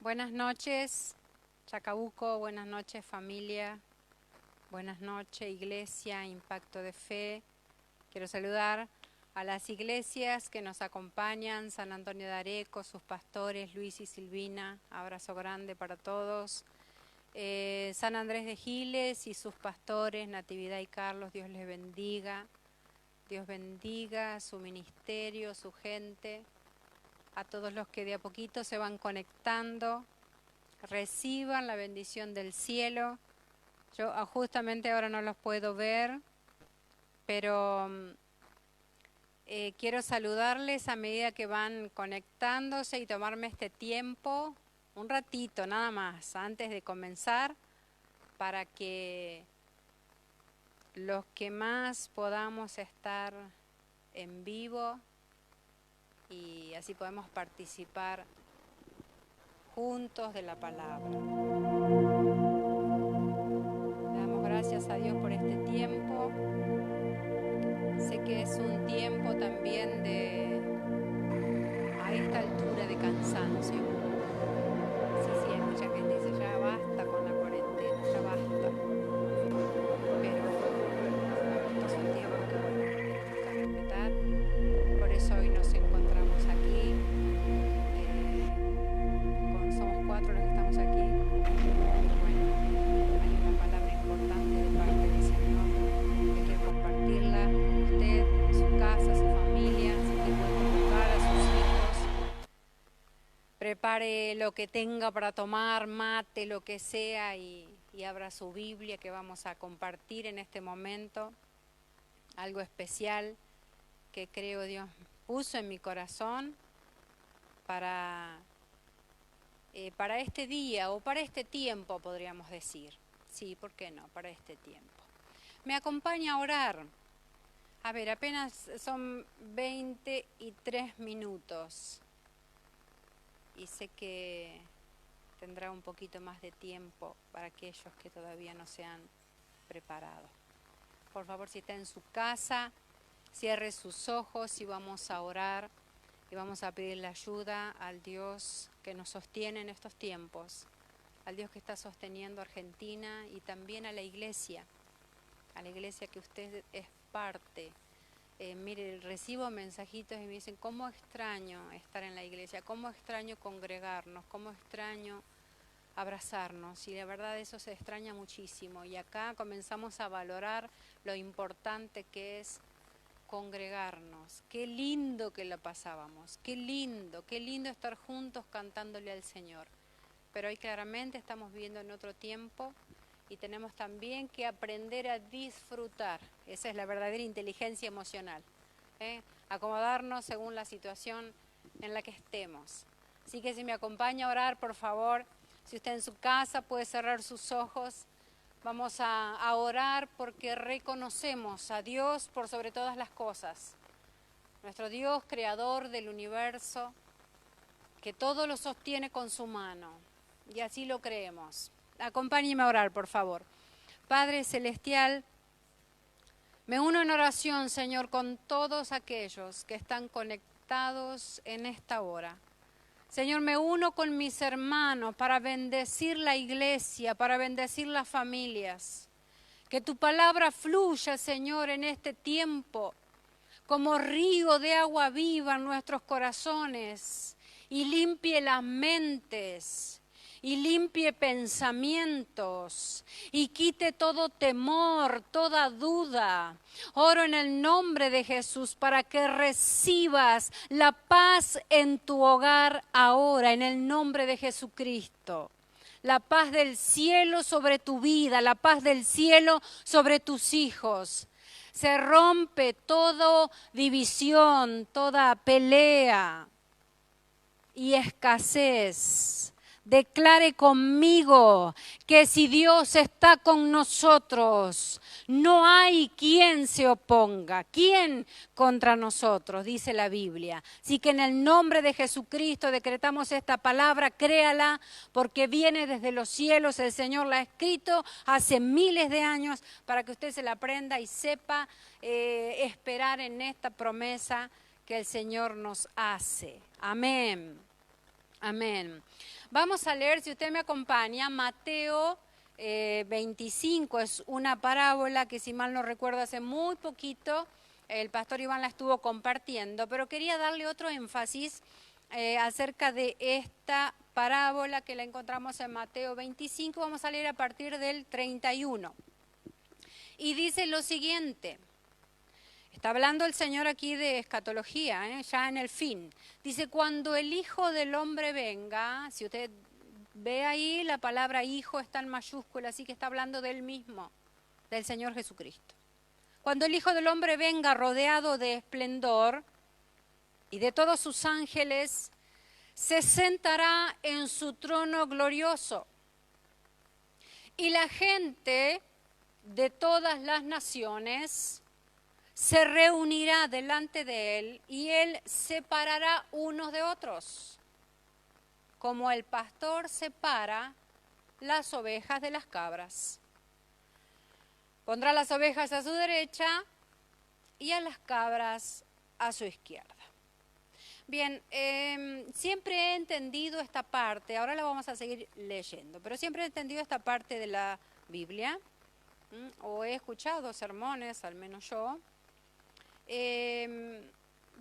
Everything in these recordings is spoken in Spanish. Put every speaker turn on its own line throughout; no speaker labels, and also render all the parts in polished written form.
Buenas noches, Chacabuco, buenas noches, familia, buenas noches, iglesia, Impacto de Fe. Quiero saludar a las iglesias que nos acompañan, San Antonio de Areco, sus pastores, Luis y Silvina, abrazo grande para todos. San Andrés de Giles y sus pastores, Natividad y Carlos, Dios les bendiga. Dios bendiga su ministerio, su gente. A todos los que de a poquito se van conectando, reciban la bendición del cielo. Yo justamente ahora no los puedo ver, pero quiero saludarles a medida que van conectándose y tomarme este tiempo, un ratito nada más, antes de comenzar, para que los que más podamos estar en vivo y así podemos participar juntos de la palabra. Le damos gracias a Dios por este tiempo. Sé que es un tiempo también a esta altura de cansancio. Sí, hay mucha gente que dice ya basta con la cuarentena, ya basta. Pero esto es un tiempo que tenemos que respetar. Por eso hoy nos encontramos aquí. Somos 4 los que estamos aquí. Pero bueno, hay una palabra importante de parte del Señor que quiero compartirla. Usted, su casa, su familia, si usted puede convocar a sus hijos, prepare lo que tenga para tomar, mate, lo que sea, y abra su Biblia que vamos a compartir en este momento. Algo especial que creo Dios puso en mi corazón para este día o para este tiempo, podríamos decir. Sí, ¿por qué no? Para este tiempo. Me acompaña a orar. A ver, apenas son 23 minutos. Y sé que tendrá un poquito más de tiempo para aquellos que todavía no se han preparado. Por favor, si está en su casa, cierre sus ojos y vamos a orar. Y vamos a pedirle ayuda al Dios que nos sostiene en estos tiempos, al Dios que está sosteniendo a Argentina y también a la iglesia que usted es parte. Mire, recibo mensajitos y me dicen, ¿cómo extraño estar en la iglesia? ¿Cómo extraño congregarnos? ¿Cómo extraño abrazarnos? Y de verdad eso se extraña muchísimo. Y acá comenzamos a valorar lo importante que es congregarnos. Qué lindo que la pasábamos, qué lindo estar juntos cantándole al Señor. Pero hoy claramente estamos viviendo en otro tiempo y tenemos también que aprender a disfrutar. Esa es la verdadera inteligencia emocional. Acomodarnos según la situación en la que estemos. Así que si me acompaña a orar, por favor, si usted en su casa puede cerrar sus ojos. Vamos a orar porque reconocemos a Dios por sobre todas las cosas. Nuestro Dios, creador del universo, que todo lo sostiene con su mano. Y así lo creemos. Acompáñeme a orar, por favor. Padre Celestial, me uno en oración, Señor, con todos aquellos que están conectados en esta hora. Señor, me uno con mis hermanos para bendecir la iglesia, para bendecir las familias. Que tu palabra fluya, Señor, en este tiempo, como río de agua viva en nuestros corazones, y limpie las mentes, y limpie pensamientos, y quite todo temor, toda duda. Oro en el nombre de Jesús para que recibas la paz en tu hogar ahora, en el nombre de Jesucristo. La paz del cielo sobre tu vida, la paz del cielo sobre tus hijos. Se rompe toda división, toda pelea y escasez. Declare conmigo que si Dios está con nosotros, no hay quien se oponga. ¿Quién contra nosotros? Dice la Biblia. Así que en el nombre de Jesucristo decretamos esta palabra, créala, porque viene desde los cielos. El Señor la ha escrito hace miles de años para que usted se la aprenda y sepa esperar en esta promesa que el Señor nos hace. Amén. Amén. Vamos a leer, si usted me acompaña, Mateo 25. Es una parábola que, si mal no recuerdo, hace muy poquito el pastor Iván la estuvo compartiendo, pero quería darle otro énfasis acerca de esta parábola que la encontramos en Mateo 25. Vamos a leer a partir del 31. Y dice lo siguiente. Está hablando el Señor aquí de escatología, ya en el fin. Dice, cuando el Hijo del Hombre venga, si usted ve ahí, la palabra Hijo está en mayúscula, así que está hablando del mismo, del Señor Jesucristo. Cuando el Hijo del Hombre venga rodeado de esplendor y de todos sus ángeles, se sentará en su trono glorioso. Y la gente de todas las naciones se reunirá delante de él y él separará unos de otros, como el pastor separa las ovejas de las cabras. Pondrá las ovejas a su derecha y a las cabras a su izquierda. Bien, siempre he entendido esta parte, ahora la vamos a seguir leyendo, pero siempre he entendido esta parte de la Biblia, o he escuchado sermones, al menos yo,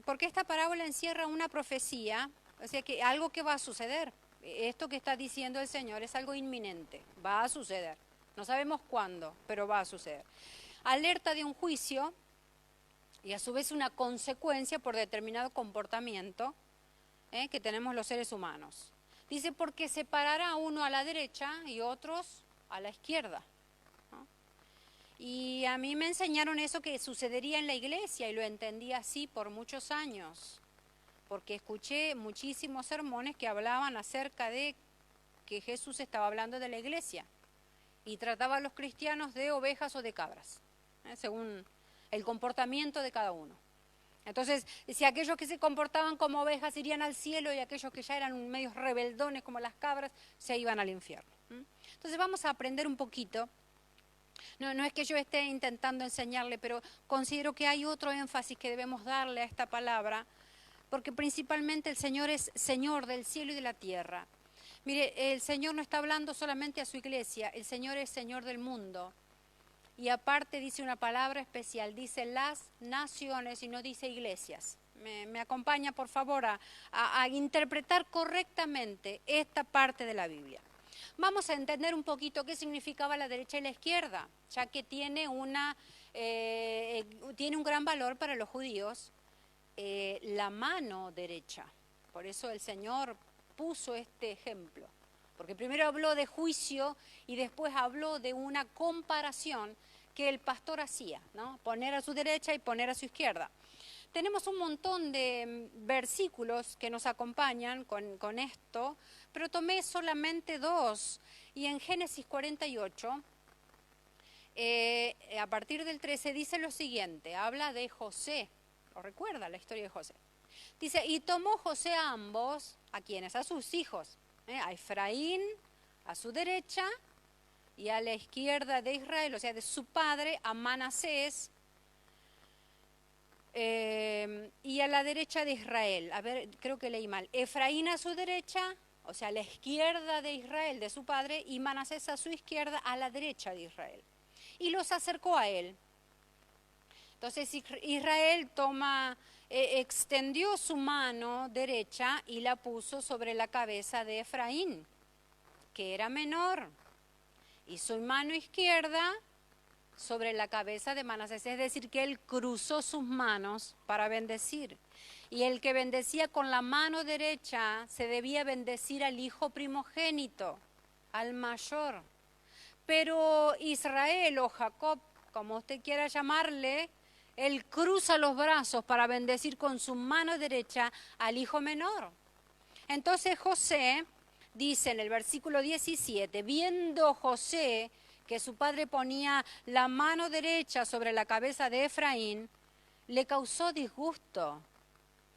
porque esta parábola encierra una profecía, o sea, que algo que va a suceder. Esto que está diciendo el Señor es algo inminente, va a suceder. No sabemos cuándo, pero va a suceder. Alerta de un juicio y a su vez una consecuencia por determinado comportamiento que tenemos los seres humanos. Dice, porque separará uno a la derecha y otros a la izquierda. Y a mí me enseñaron eso que sucedería en la iglesia y lo entendí así por muchos años, porque escuché muchísimos sermones que hablaban acerca de que Jesús estaba hablando de la iglesia y trataba a los cristianos de ovejas o de cabras, según el comportamiento de cada uno. Entonces, si aquellos que se comportaban como ovejas irían al cielo y aquellos que ya eran medios rebeldones como las cabras se iban al infierno. Entonces vamos a aprender un poquito. No es que yo esté intentando enseñarle, pero considero que hay otro énfasis que debemos darle a esta palabra, porque principalmente el Señor es Señor del cielo y de la tierra. Mire, el Señor no está hablando solamente a su iglesia, el Señor es Señor del mundo. Y aparte dice una palabra especial, dice las naciones y no dice iglesias. Me acompaña, por favor, a interpretar correctamente esta parte de la Biblia. Vamos a entender un poquito qué significaba la derecha y la izquierda, ya que tiene un gran valor para los judíos, la mano derecha. Por eso el Señor puso este ejemplo, porque primero habló de juicio y después habló de una comparación que el pastor hacía, ¿no? Poner a su derecha y poner a su izquierda. Tenemos un montón de versículos que nos acompañan con esto, pero tomé solamente dos. Y en Génesis 48, a partir del 13, dice lo siguiente, habla de José, ¿lo recuerda la historia de José? Dice, y tomó José a ambos, ¿a quiénes? A sus hijos, a Efraín, a su derecha, y a la izquierda de Israel, o sea, de su padre, a Manasés, y a la derecha de Israel. A ver, creo que leí mal. Efraín a su derecha, o sea, a la izquierda de Israel, de su padre, y Manasés a su izquierda, a la derecha de Israel. Y los acercó a él. Entonces Israel extendió su mano derecha y la puso sobre la cabeza de Efraín, que era menor, y su mano izquierda sobre la cabeza de Manasés, es decir, que él cruzó sus manos para bendecir. Y el que bendecía con la mano derecha se debía bendecir al hijo primogénito, al mayor. Pero Israel o Jacob, como usted quiera llamarle, él cruza los brazos para bendecir con su mano derecha al hijo menor. Entonces José dice en el versículo 17, viendo José que su padre ponía la mano derecha sobre la cabeza de Efraín, le causó disgusto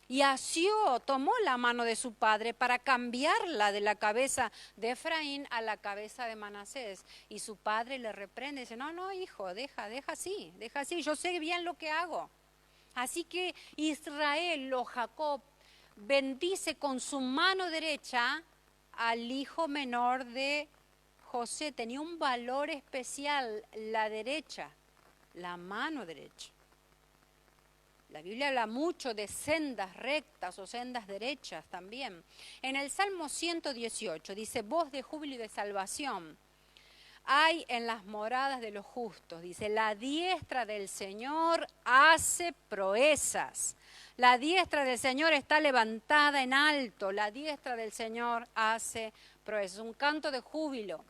y asió, tomó la mano de su padre para cambiarla de la cabeza de Efraín a la cabeza de Manasés. Y su padre le reprende, dice, no, hijo, deja así, yo sé bien lo que hago. Así que Israel o Jacob bendice con su mano derecha al hijo menor de José. Tenía un valor especial la derecha, la mano derecha. La Biblia habla mucho de sendas rectas o sendas derechas también. En el Salmo 118 dice, voz de júbilo y de salvación hay en las moradas de los justos. Dice, la diestra del Señor hace proezas. La diestra del Señor está levantada en alto. La diestra del Señor hace proezas. Un canto de júbilo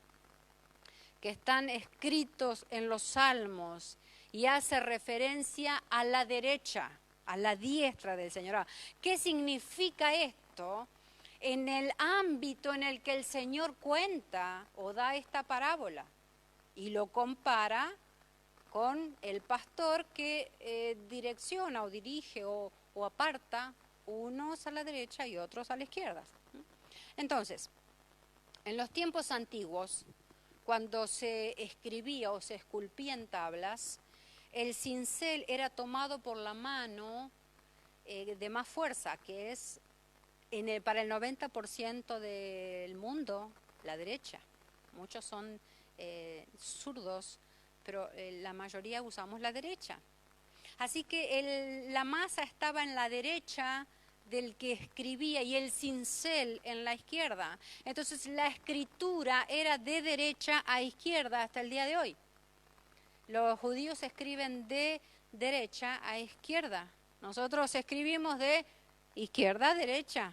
que están escritos en los salmos y hace referencia a la derecha, a la diestra del Señor. ¿Qué significa esto? En el ámbito en el que el Señor cuenta o da esta parábola y lo compara con el pastor que direcciona o dirige o aparta unos a la derecha y otros a la izquierda. Entonces, en los tiempos antiguos, cuando se escribía o se esculpía en tablas, el cincel era tomado por la mano de más fuerza, que es para el 90% del mundo, la derecha. Muchos son zurdos, pero la mayoría usamos la derecha. Así que la masa estaba en la derecha del que escribía y el cincel en la izquierda. Entonces la escritura era de derecha a izquierda hasta el día de hoy. Los judíos escriben de derecha a izquierda. Nosotros escribimos de izquierda a derecha.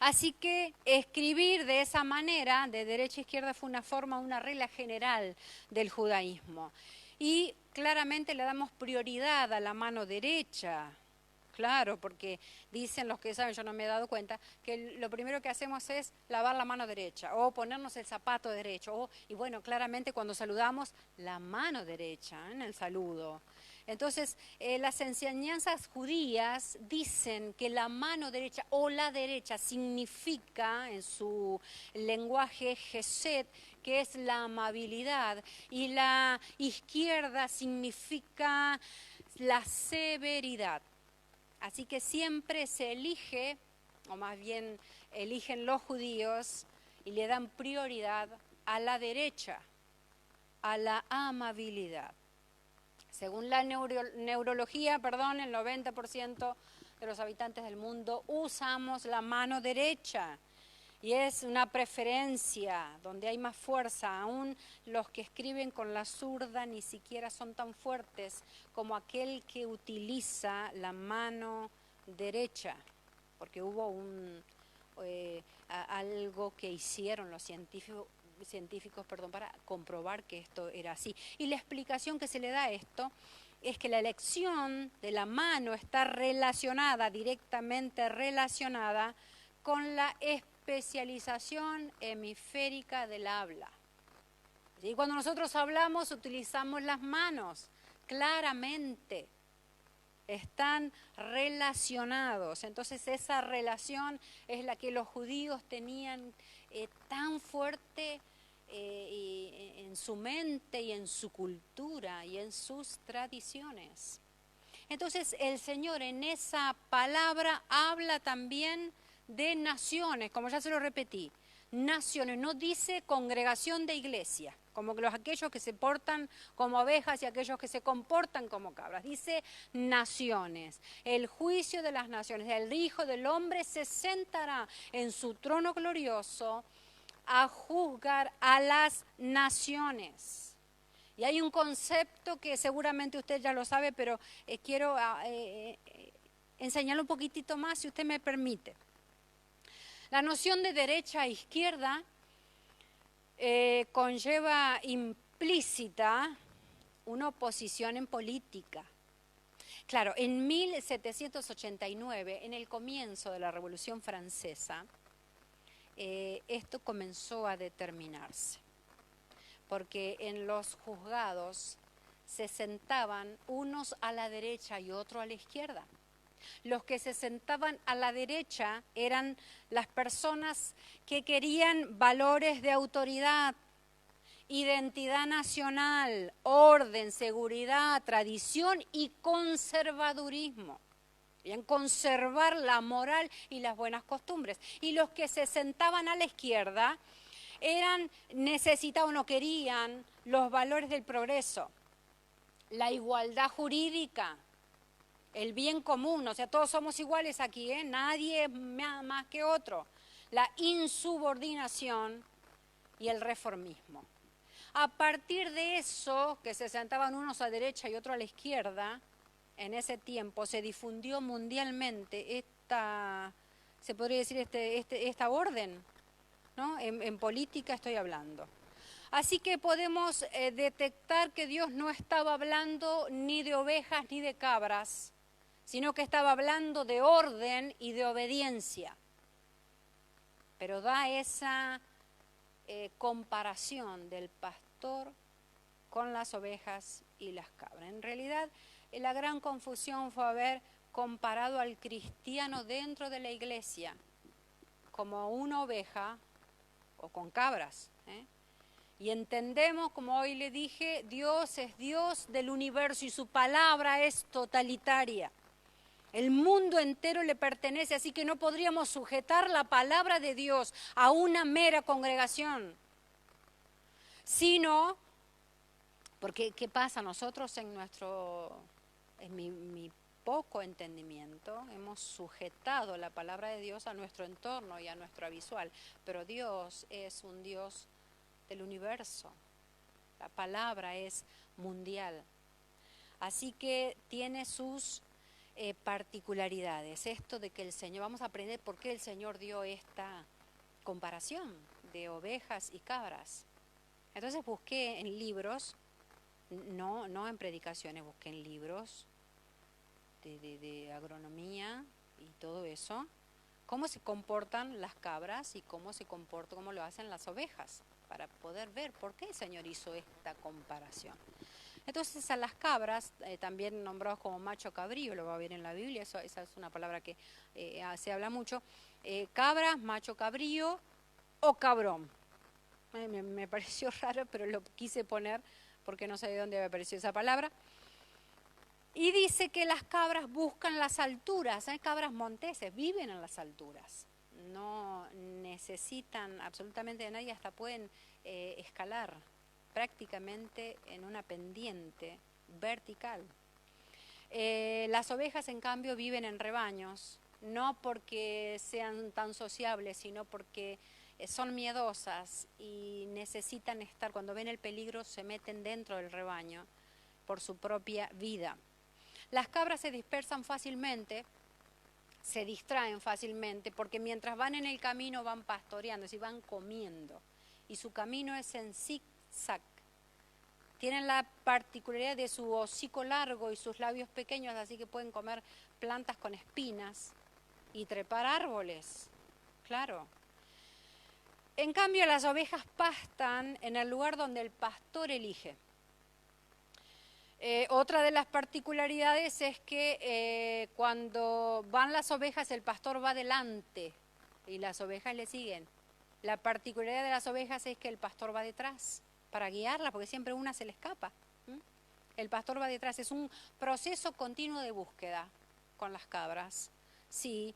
Así que escribir de esa manera, de derecha a izquierda, fue una regla general del judaísmo. Y claramente le damos prioridad a la mano derecha. Claro, porque dicen los que saben, yo no me he dado cuenta, que lo primero que hacemos es lavar la mano derecha o ponernos el zapato derecho. Y bueno, claramente cuando saludamos, la mano derecha en el saludo. Entonces, las enseñanzas judías dicen que la mano derecha o la derecha significa en su lenguaje gesed, que es la amabilidad, y la izquierda significa la severidad. Así que siempre se elige, o más bien eligen los judíos, y le dan prioridad a la derecha, a la amabilidad. Según la neurología, el 90% de los habitantes del mundo usamos la mano derecha. Y es una preferencia donde hay más fuerza. Aún los que escriben con la zurda ni siquiera son tan fuertes como aquel que utiliza la mano derecha. Porque hubo algo que hicieron los científicos para comprobar que esto era así. Y la explicación que se le da a esto es que la elección de la mano está directamente relacionada con la especialización hemisférica del habla. ¿Sí? Cuando nosotros hablamos utilizamos las manos, claramente están relacionados. Entonces esa relación es la que los judíos tenían tan fuerte en su mente y en su cultura y en sus tradiciones. Entonces el Señor en esa palabra habla también de naciones, como ya se lo repetí, naciones, no dice congregación de iglesia, como aquellos que se portan como ovejas y aquellos que se comportan como cabras, dice naciones. El juicio de las naciones, el Hijo del Hombre se sentará en su trono glorioso a juzgar a las naciones. Y hay un concepto que seguramente usted ya lo sabe, pero quiero enseñarlo un poquitito más, si usted me permite. La noción de derecha e izquierda conlleva implícita una oposición en política. Claro, en 1789, en el comienzo de la Revolución Francesa, esto comenzó a determinarse, porque en los juzgados se sentaban unos a la derecha y otros a la izquierda. Los que se sentaban a la derecha eran las personas que querían valores de autoridad, identidad nacional, orden, seguridad, tradición y conservadurismo. querían conservar la moral y las buenas costumbres. Y los que se sentaban a la izquierda necesitaban o querían los valores del progreso, la igualdad jurídica, el bien común, o sea, todos somos iguales aquí, nadie es más que otro, la insubordinación y el reformismo. A partir de eso, que se sentaban unos a derecha y otros a la izquierda, en ese tiempo se difundió mundialmente se podría decir, esta orden, ¿no? En política estoy hablando. Así que podemos detectar que Dios no estaba hablando ni de ovejas ni de cabras, sino que estaba hablando de orden y de obediencia. Pero da esa comparación del pastor con las ovejas y las cabras. En realidad, la gran confusión fue haber comparado al cristiano dentro de la iglesia como una oveja o con cabras. Y entendemos, como hoy le dije, Dios es Dios del universo y su palabra es totalitaria. El mundo entero le pertenece, así que no podríamos sujetar la palabra de Dios a una mera congregación, sino, porque ¿qué pasa? Nosotros en mi poco entendimiento hemos sujetado la palabra de Dios a nuestro entorno y a nuestra visual, pero Dios es un Dios del universo, la palabra es mundial, así que tiene sus particularidades. Esto de que el Señor, vamos a aprender por qué el Señor dio esta comparación de ovejas y cabras. Entonces busqué en libros, no en predicaciones, busqué en libros de agronomía y todo eso, cómo se comportan las cabras y cómo lo hacen las ovejas, para poder ver por qué el Señor hizo esta comparación. Entonces a las cabras, también nombrados como macho cabrío, lo va a ver en la Biblia, esa es una palabra que se habla mucho, cabras, macho cabrío o cabrón. Me pareció raro, pero lo quise poner porque no sé de dónde había aparecido esa palabra. Y dice que las cabras buscan las alturas, hay cabras monteses, viven en las alturas, no necesitan absolutamente de nadie, hasta pueden escalar prácticamente en una pendiente vertical. Las ovejas, en cambio, viven en rebaños, no porque sean tan sociables, sino porque son miedosas y necesitan estar, cuando ven el peligro, se meten dentro del rebaño por su propia vida. Las cabras se dispersan fácilmente, se distraen fácilmente, porque mientras van en el camino van pastoreando, es decir, van comiendo. Y su camino es en zigzag. Tienen la particularidad de su hocico largo y sus labios pequeños, así que pueden comer plantas con espinas y trepar árboles, claro. En cambio, las ovejas pastan en el lugar donde el pastor elige. Otra de las particularidades es que cuando van las ovejas, el pastor va delante y las ovejas le siguen. La particularidad de las ovejas es que el pastor va detrás para guiarlas, porque siempre una se le escapa. El pastor va detrás, es un proceso continuo de búsqueda con las cabras. Sí,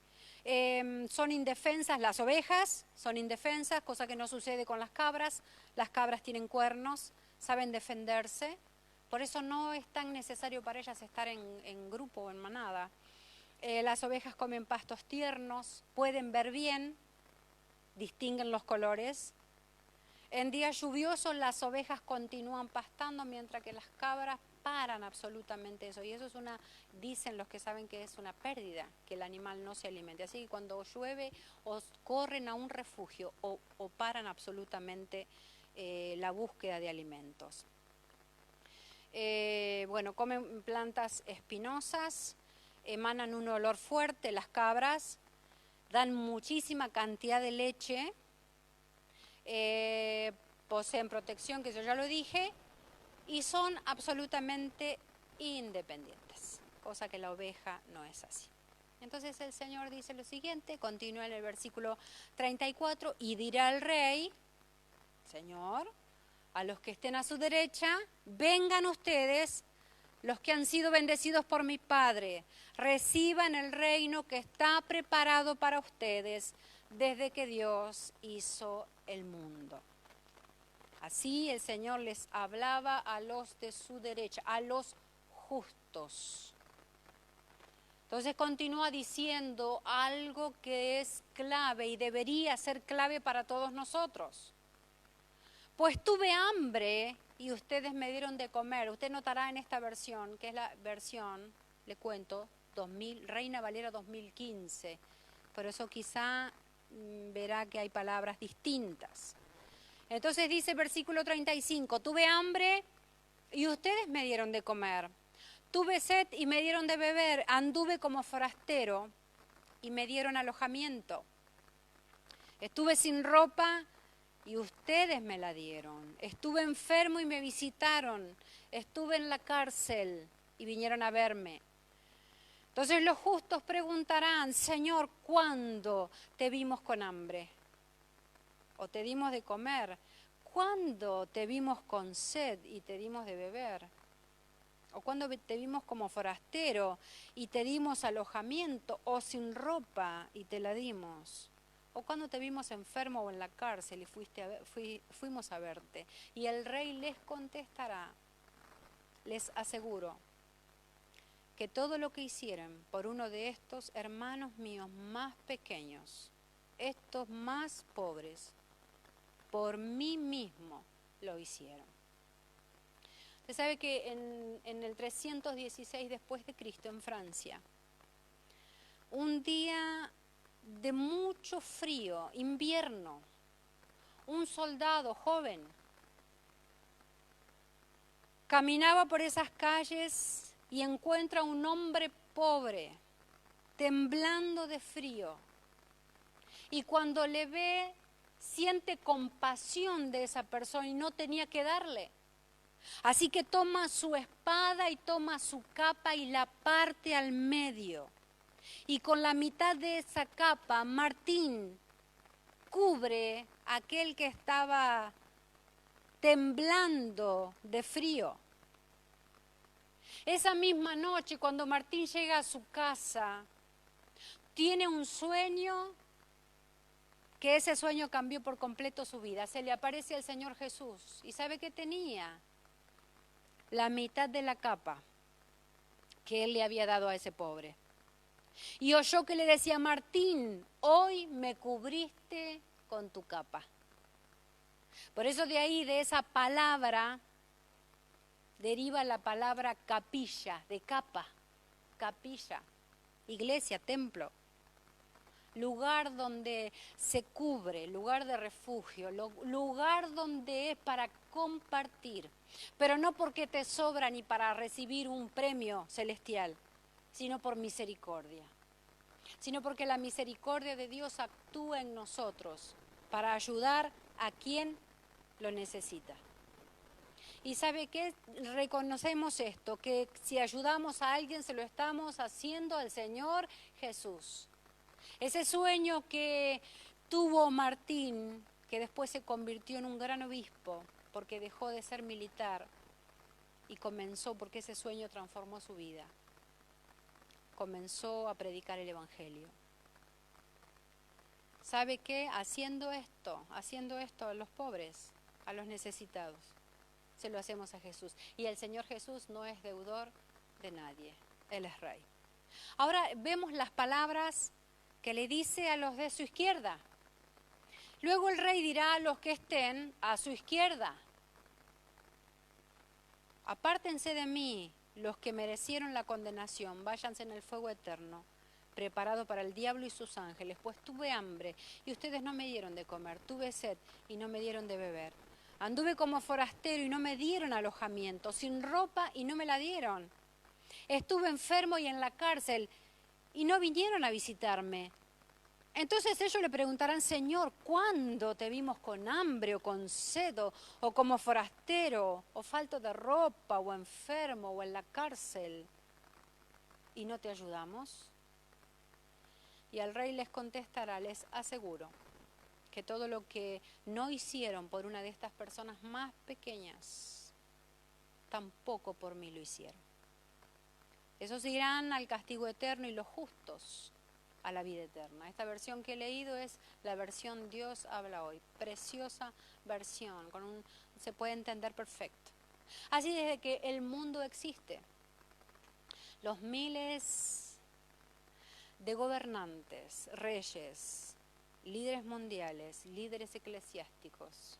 son indefensas, las ovejas son indefensas, cosa que no sucede con las cabras. Las cabras tienen cuernos, saben defenderse. Por eso no es tan necesario para ellas estar en grupo o en manada. Las ovejas comen pastos tiernos, pueden ver bien, distinguen los colores. En días lluviosos las ovejas continúan pastando, mientras que las cabras paran absolutamente eso. Y eso es dicen los que saben que es una pérdida, que el animal no se alimente. Así que cuando llueve o corren a un refugio o paran absolutamente la búsqueda de alimentos. Comen plantas espinosas, emanan un olor fuerte, las cabras, dan muchísima cantidad de leche, poseen protección, que eso ya lo dije, y son absolutamente independientes, cosa que la oveja no es así. Entonces el Señor dice lo siguiente, continúa en el versículo 34, y dirá el rey, Señor, a los que estén a su derecha, vengan ustedes los que han sido bendecidos por mi Padre, reciban el reino que está preparado para ustedes desde que Dios hizo el mundo. Así el Señor les hablaba a los de su derecha, a los justos. Entonces continúa diciendo algo que es clave y debería ser clave para todos nosotros. Pues tuve hambre y ustedes me dieron de comer. Usted notará en esta versión, que es la versión, le cuento, Reina Valera 2015. Por eso quizá verá que hay palabras distintas. Entonces dice versículo 35, tuve hambre y ustedes me dieron de comer. Tuve sed y me dieron de beber, anduve como forastero y me dieron alojamiento. Estuve sin ropa y ustedes me la dieron. Estuve enfermo y me visitaron. Estuve en la cárcel y vinieron a verme. Entonces los justos preguntarán, Señor, ¿cuándo te vimos con hambre? ¿O te dimos de comer? ¿Cuándo te vimos con sed y te dimos de beber? ¿O cuando te vimos como forastero y te dimos alojamiento? ¿O sin ropa y te la dimos? ¿O cuando te vimos enfermo o en la cárcel y fuimos a verte? Y el rey les contestará, les aseguro, que todo lo que hicieran por uno de estos hermanos míos más pequeños, estos más pobres, por mí mismo lo hicieron. Usted sabe que en el 316 después de Cristo, en Francia, un día de mucho frío, invierno, un soldado joven caminaba por esas calles y encuentra a un hombre pobre, temblando de frío. Y cuando le ve, siente compasión de esa persona y no tenía que darle. Así que toma su espada y toma su capa y la parte al medio. Y con la mitad de esa capa, Martín cubre a aquel que estaba temblando de frío. Esa misma noche, cuando Martín llega a su casa, tiene un sueño, que ese sueño cambió por completo su vida. Se le aparece el Señor Jesús. ¿Y sabe qué tenía? La mitad de la capa que él le había dado a ese pobre. Y oyó que le decía, Martín, hoy me cubriste con tu capa. Por eso de ahí, de esa palabra, deriva la palabra capilla, de capa, capilla, iglesia, templo. Lugar donde se cubre, lugar de refugio, lugar donde es para compartir, pero no porque te sobra ni para recibir un premio celestial, sino por misericordia, sino porque la misericordia de Dios actúa en nosotros para ayudar a quien lo necesita. Y ¿sabe qué? Reconocemos esto, que si ayudamos a alguien se lo estamos haciendo al Señor Jesús. Ese sueño que tuvo Martín, que después se convirtió en un gran obispo, porque dejó de ser militar y comenzó, porque ese sueño transformó su vida, comenzó a predicar el Evangelio. ¿Sabe qué? Haciendo esto a los pobres, a los necesitados, se lo hacemos a Jesús. Y el Señor Jesús no es deudor de nadie, Él es Rey. Ahora vemos las palabras que le dice a los de su izquierda. Luego el rey dirá a los que estén a su izquierda, apártense de mí los que merecieron la condenación, váyanse en el fuego eterno, preparado para el diablo y sus ángeles, pues tuve hambre y ustedes no me dieron de comer, tuve sed y no me dieron de beber, anduve como forastero y no me dieron alojamiento, sin ropa y no me la dieron, estuve enfermo y en la cárcel y no vinieron a visitarme. Entonces ellos le preguntarán, Señor, ¿cuándo te vimos con hambre o con sed o como forastero o falto de ropa o enfermo o en la cárcel y no te ayudamos? Y el rey les contestará, les aseguro que todo lo que no hicieron por una de estas personas más pequeñas, tampoco por mí lo hicieron. Esos irán al castigo eterno y los justos a la vida eterna. Esta versión que he leído es la versión Dios habla hoy. Preciosa versión, se puede entender perfecto. Así desde que el mundo existe, los miles de gobernantes, reyes, líderes mundiales, líderes eclesiásticos,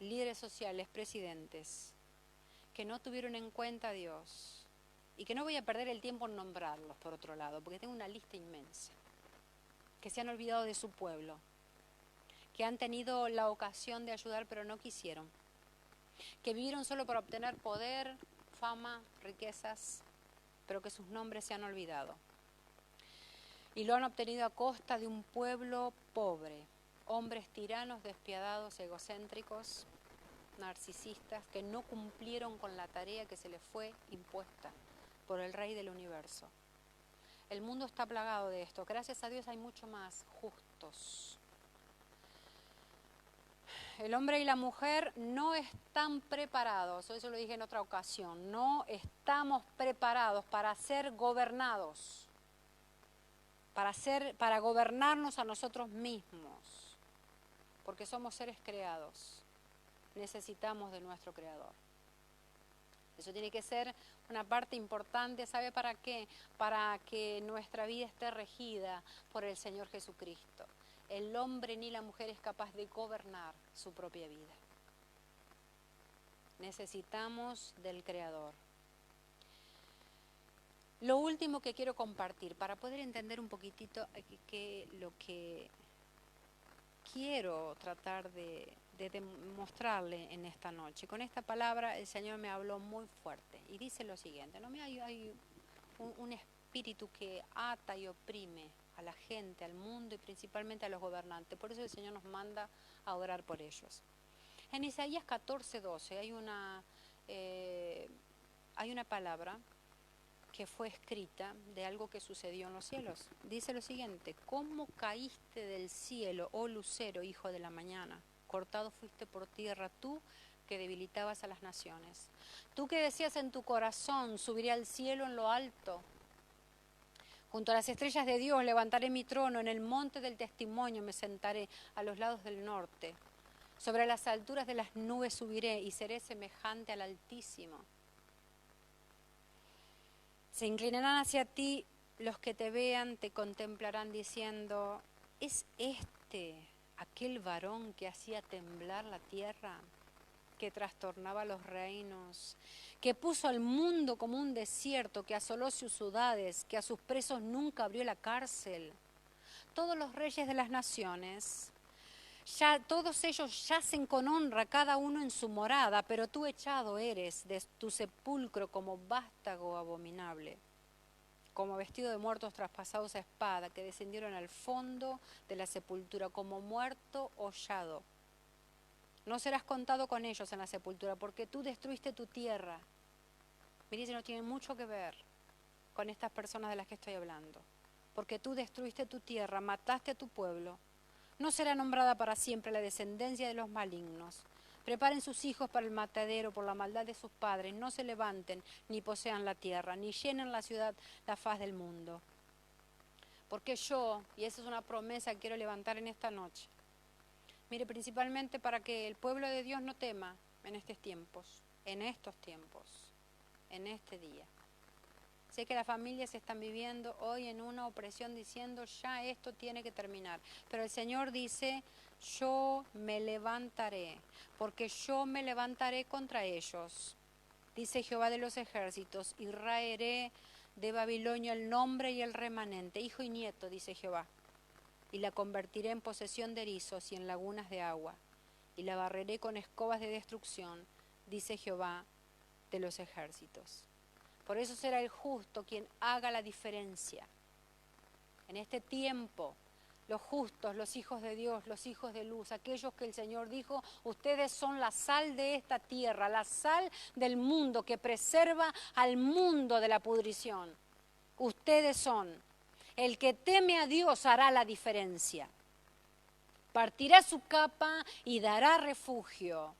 líderes sociales, presidentes, que no tuvieron en cuenta a Dios, y que no voy a perder el tiempo en nombrarlos por otro lado, porque tengo una lista inmensa, que se han olvidado de su pueblo, que han tenido la ocasión de ayudar pero no quisieron, que vivieron solo para obtener poder, fama, riquezas, pero que sus nombres se han olvidado. Y lo han obtenido a costa de un pueblo pobre, hombres tiranos, despiadados, egocéntricos, narcisistas, que no cumplieron con la tarea que se les fue impuesta por el Rey del Universo. El mundo está plagado de esto. Gracias a Dios hay mucho más justos. El hombre y la mujer no están preparados, eso lo dije en otra ocasión, no estamos preparados para ser gobernados, para gobernarnos a nosotros mismos, porque somos seres creados, necesitamos de nuestro Creador. Eso tiene que ser una parte importante, ¿sabe para qué? Para que nuestra vida esté regida por el Señor Jesucristo. El hombre ni la mujer es capaz de gobernar su propia vida. Necesitamos del Creador. Lo último que quiero compartir, para poder entender un poquitito lo que quiero tratar de demostrarle en esta noche. Con esta palabra el Señor me habló muy fuerte y dice lo siguiente, ¿no? Hay un espíritu que ata y oprime a la gente, al mundo y principalmente a los gobernantes. Por eso el Señor nos manda a orar por ellos. En Isaías 14:12 hay una palabra que fue escrita de algo que sucedió en los cielos. Dice lo siguiente: ¿cómo caíste del cielo, oh lucero, hijo de la mañana? Cortado fuiste por tierra tú, que debilitabas a las naciones. Tú que decías en tu corazón, subiré al cielo en lo alto. Junto a las estrellas de Dios levantaré mi trono, en el monte del testimonio me sentaré, a los lados del norte. Sobre las alturas de las nubes subiré y seré semejante al Altísimo. Se inclinarán hacia ti los que te vean, te contemplarán diciendo: ¿es este aquel varón que hacía temblar la tierra, que trastornaba los reinos, que puso al mundo como un desierto, que asoló sus ciudades, que a sus presos nunca abrió la cárcel? Todos los reyes de las naciones, todos ellos yacen con honra, cada uno en su morada, pero tú echado eres de tu sepulcro como vástago abominable, como vestido de muertos traspasados a espada, que descendieron al fondo de la sepultura, como muerto hollado. No serás contado con ellos en la sepultura, porque tú destruiste tu tierra. Mire, eso no tiene mucho que ver con estas personas de las que estoy hablando. Porque tú destruiste tu tierra, mataste a tu pueblo. No será nombrada para siempre la descendencia de los malignos. Preparen sus hijos para el matadero por la maldad de sus padres. No se levanten ni posean la tierra, ni llenen la ciudad, la faz del mundo. Porque yo, y esa es una promesa que quiero levantar en esta noche, mire, principalmente para que el pueblo de Dios no tema en estos tiempos, en este día. Sé que las familias están viviendo hoy en una opresión diciendo: ya esto tiene que terminar. Pero el Señor dice: yo me levantaré, porque yo me levantaré contra ellos. Dice Jehová de los ejércitos: y raeré de Babilonia el nombre y el remanente, hijo y nieto, dice Jehová. Y la convertiré en posesión de erizos y en lagunas de agua. Y la barreré con escobas de destrucción, dice Jehová de los ejércitos. Por eso será el justo quien haga la diferencia. En este tiempo, los justos, los hijos de Dios, los hijos de luz, aquellos que el Señor dijo: ustedes son la sal de esta tierra, la sal del mundo que preserva al mundo de la pudrición. Ustedes son. El que teme a Dios hará la diferencia. Partirá su capa y dará refugio.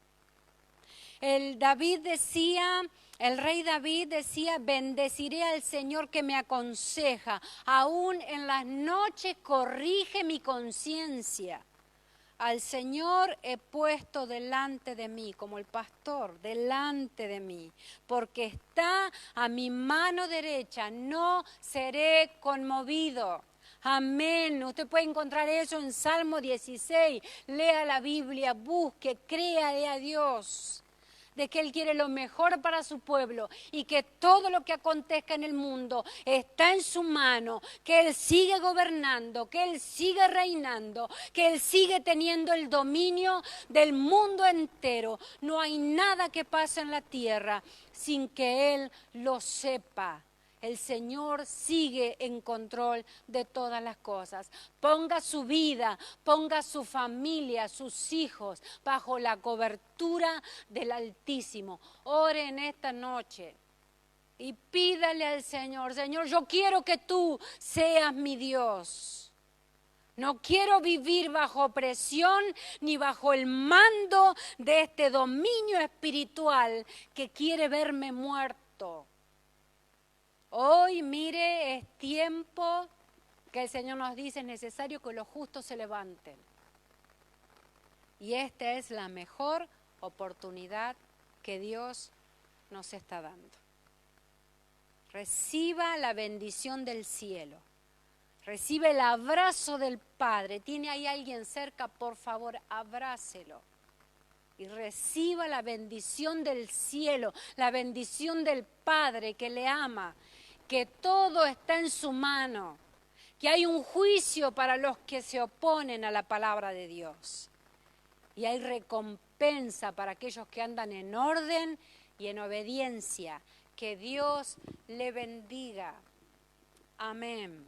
El David decía: El rey David decía, bendeciré al Señor que me aconseja, aún en las noches corrige mi conciencia. Al Señor he puesto delante de mí, como el pastor, delante de mí, porque está a mi mano derecha, no seré conmovido. Amén. Usted puede encontrar eso en Salmo 16. Lea la Biblia, busque, créale a Dios de que Él quiere lo mejor para su pueblo y que todo lo que acontezca en el mundo está en su mano, que Él sigue gobernando, que Él sigue reinando, que Él sigue teniendo el dominio del mundo entero. No hay nada que pase en la tierra sin que Él lo sepa. El Señor sigue en control de todas las cosas. Ponga su vida, ponga su familia, sus hijos bajo la cobertura del Altísimo. Ore en esta noche y pídale al Señor, Señor, yo quiero que tú seas mi Dios. No quiero vivir bajo presión ni bajo el mando de este dominio espiritual que quiere verme muerto. Hoy, mire, es tiempo que el Señor nos dice, es necesario que los justos se levanten. Y esta es la mejor oportunidad que Dios nos está dando. Reciba la bendición del cielo. Recibe el abrazo del Padre. ¿Tiene ahí alguien cerca? Por favor, abrácelo. Y reciba la bendición del cielo, la bendición del Padre que le ama, que todo está en su mano, que hay un juicio para los que se oponen a la palabra de Dios. Y hay recompensa para aquellos que andan en orden y en obediencia. Que Dios le bendiga. Amén.